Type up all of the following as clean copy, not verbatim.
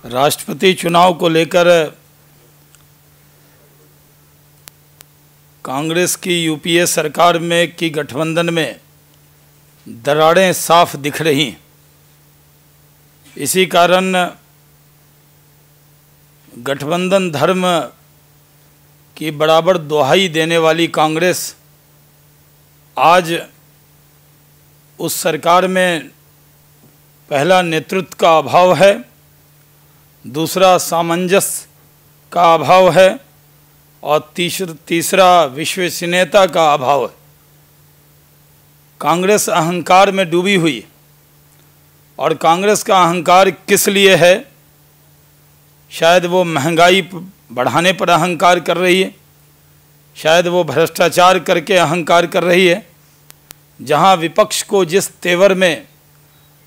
राष्ट्रपति चुनाव को लेकर कांग्रेस की यूपीए सरकार में की गठबंधन में दरारें साफ दिख रही। इसी कारण गठबंधन धर्म की बराबर दुहाई देने वाली कांग्रेस आज उस सरकार में पहला नेतृत्व का अभाव है, दूसरा सामंजस्य का अभाव है और तीसरा विश्वसनीयता का अभाव है। कांग्रेस अहंकार में डूबी हुई और कांग्रेस का अहंकार किस लिए है? शायद वो महंगाई बढ़ाने पर अहंकार कर रही है, शायद वो भ्रष्टाचार करके अहंकार कर रही है। जहां विपक्ष को जिस तेवर में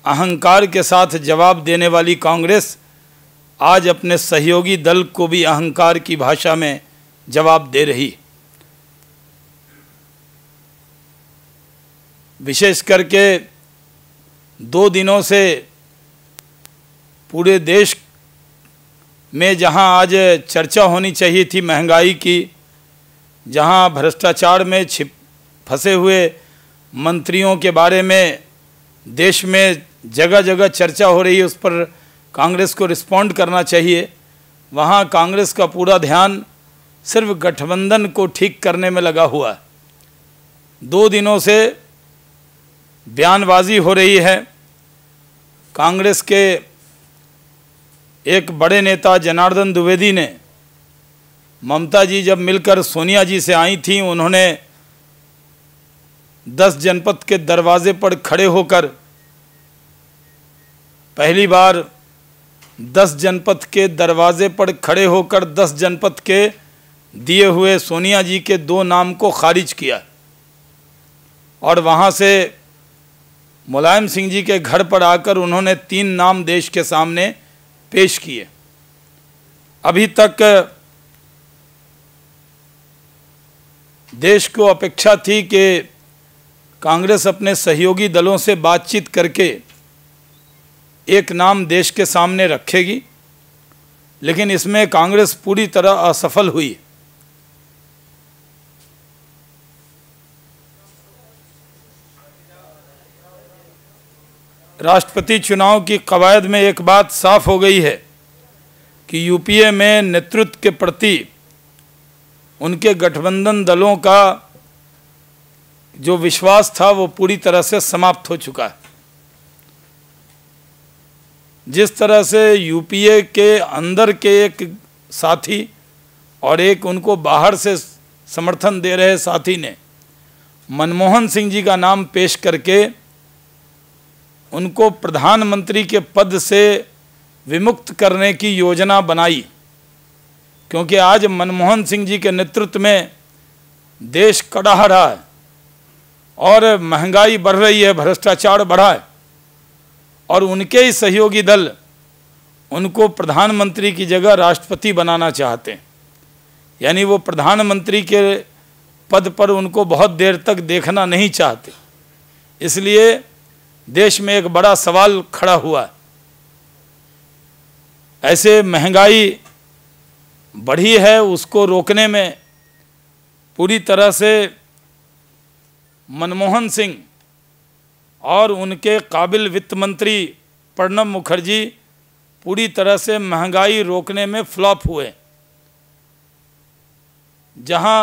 अहंकार के साथ जवाब देने वाली कांग्रेस आज अपने सहयोगी दल को भी अहंकार की भाषा में जवाब दे रही। विशेष करके 2 दिनों से पूरे देश में जहां आज चर्चा होनी चाहिए थी महंगाई की, जहां भ्रष्टाचार में फंसे हुए मंत्रियों के बारे में देश में जगह जगह चर्चा हो रही है, उस पर कांग्रेस को रिस्पॉन्ड करना चाहिए। वहाँ कांग्रेस का पूरा ध्यान सिर्फ गठबंधन को ठीक करने में लगा हुआ है। 2 दिनों से बयानबाजी हो रही है। कांग्रेस के एक बड़े नेता जनार्दन द्विवेदी ने, ममता जी जब मिलकर सोनिया जी से आई थी, उन्होंने 10 जनपद के दरवाजे पर खड़े होकर पहली बार 10 जनपद के दरवाजे पर खड़े होकर 10 जनपद के दिए हुए सोनिया जी के 2 नाम को खारिज किया और वहाँ से मुलायम सिंह जी के घर पर आकर उन्होंने 3 नाम देश के सामने पेश किए। अभी तक देश को अपेक्षा थी कि कांग्रेस अपने सहयोगी दलों से बातचीत करके एक नाम देश के सामने रखेगी, लेकिन इसमें कांग्रेस पूरी तरह असफल हुई। राष्ट्रपति चुनाव की कवायद में एक बात साफ हो गई है कि यूपीए में नेतृत्व के प्रति उनके गठबंधन दलों का जो विश्वास था वो पूरी तरह से समाप्त हो चुका है। जिस तरह से यूपीए के अंदर के एक साथी और एक उनको बाहर से समर्थन दे रहे साथी ने मनमोहन सिंह जी का नाम पेश करके उनको प्रधानमंत्री के पद से विमुक्त करने की योजना बनाई, क्योंकि आज मनमोहन सिंह जी के नेतृत्व में देश कड़ाह रहा है और महंगाई बढ़ रही है, भ्रष्टाचार बढ़ा है और उनके ही सहयोगी दल उनको प्रधानमंत्री की जगह राष्ट्रपति बनाना चाहते हैं। यानी वो प्रधानमंत्री के पद पर उनको बहुत देर तक देखना नहीं चाहते। इसलिए देश में एक बड़ा सवाल खड़ा हुआ है। ऐसे महंगाई बढ़ी है, उसको रोकने में पूरी तरह से मनमोहन सिंह और उनके काबिल वित्त मंत्री प्रणब मुखर्जी पूरी तरह से महंगाई रोकने में फ्लॉप हुए। जहां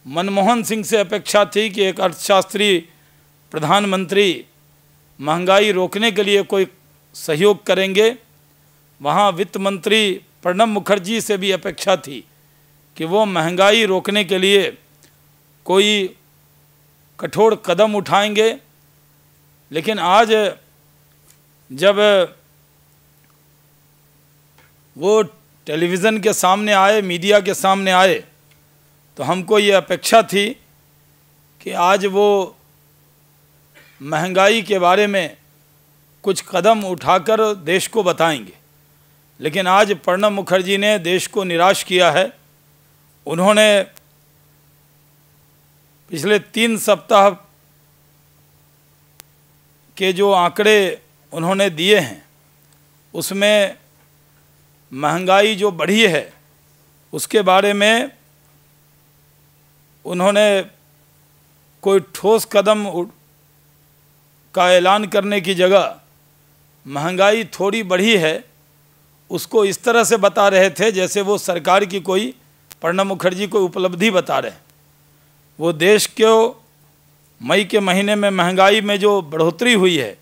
मनमोहन सिंह से अपेक्षा थी कि एक अर्थशास्त्री प्रधानमंत्री महंगाई रोकने के लिए कोई सहयोग करेंगे, वहां वित्त मंत्री प्रणब मुखर्जी से भी अपेक्षा थी कि वो महंगाई रोकने के लिए कोई कठोर कदम उठाएंगे। लेकिन आज जब वो टेलीविज़न के सामने आए, मीडिया के सामने आए, तो हमको ये अपेक्षा थी कि आज वो महंगाई के बारे में कुछ कदम उठाकर देश को बताएंगे। लेकिन आज प्रणब मुखर्जी ने देश को निराश किया है। उन्होंने पिछले 3 सप्ताह के जो आंकड़े उन्होंने दिए हैं उसमें महंगाई जो बढ़ी है उसके बारे में उन्होंने कोई ठोस कदम का ऐलान करने की जगह महंगाई थोड़ी बढ़ी है उसको इस तरह से बता रहे थे जैसे वो सरकार की कोई प्रणब मुखर्जी कोई उपलब्धि बता रहे। वो देश को मई के महीने में महंगाई में जो बढ़ोतरी हुई है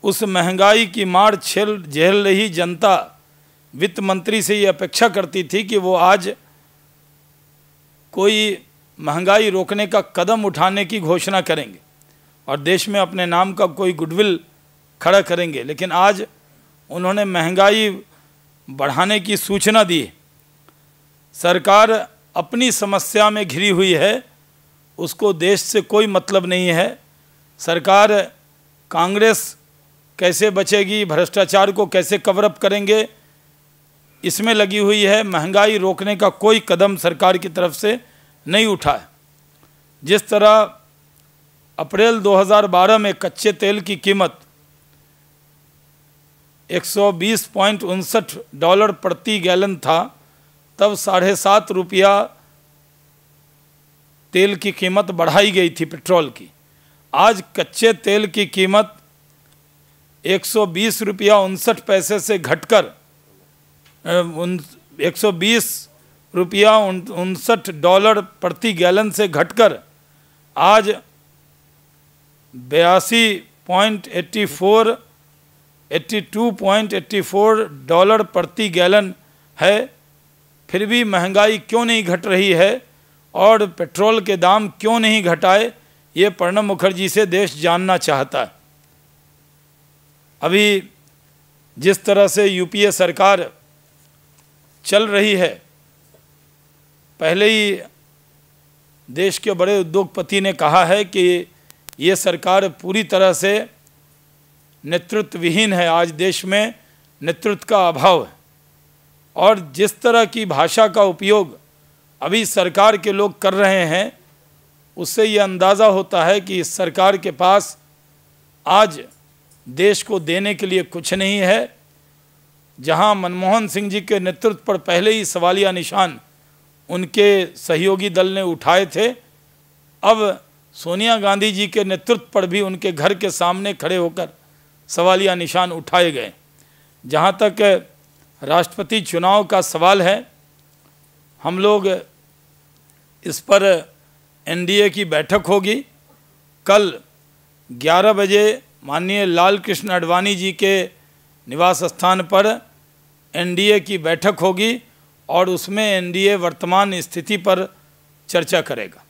उस महंगाई की मार झेल रही जनता वित्त मंत्री से ये अपेक्षा करती थी कि वो आज कोई महंगाई रोकने का कदम उठाने की घोषणा करेंगे और देश में अपने नाम का कोई गुडविल खड़ा करेंगे, लेकिन आज उन्होंने महंगाई बढ़ाने की सूचना दी। सरकार अपनी समस्या में घिरी हुई है, उसको देश से कोई मतलब नहीं है। सरकार कांग्रेस कैसे बचेगी, भ्रष्टाचार को कैसे कवर अप करेंगे, इसमें लगी हुई है। महंगाई रोकने का कोई कदम सरकार की तरफ से नहीं उठा है। जिस तरह अप्रैल 2012 में कच्चे तेल की कीमत $120.59 प्रति गैलन था, तब 7.5 रुपया तेल की कीमत बढ़ाई गई थी पेट्रोल की। आज कच्चे तेल की कीमत $120.59 से घटकर $120.59 प्रति गैलन से घटकर आज 82.84 डॉलर प्रति गैलन है। फिर भी महंगाई क्यों नहीं घट रही है और पेट्रोल के दाम क्यों नहीं घटाए, ये प्रणब मुखर्जी से देश जानना चाहता है। अभी जिस तरह से यूपीए सरकार चल रही है, पहले ही देश के बड़े उद्योगपति ने कहा है कि ये सरकार पूरी तरह से नेतृत्व विहीन है। आज देश में नेतृत्व का अभाव है और जिस तरह की भाषा का उपयोग अभी सरकार के लोग कर रहे हैं, उससे ये अंदाज़ा होता है कि इस सरकार के पास आज देश को देने के लिए कुछ नहीं है। जहां मनमोहन सिंह जी के नेतृत्व पर पहले ही सवालिया निशान उनके सहयोगी दल ने उठाए थे, अब सोनिया गांधी जी के नेतृत्व पर भी उनके घर के सामने खड़े होकर सवालिया निशान उठाए गए। जहां तक राष्ट्रपति चुनाव का सवाल है, हम लोग इस पर एनडीए की बैठक होगी। कल 11 बजे माननीय लाल कृष्ण आडवाणी जी के निवास स्थान पर एनडीए की बैठक होगी और उसमें एनडीए वर्तमान स्थिति पर चर्चा करेगा।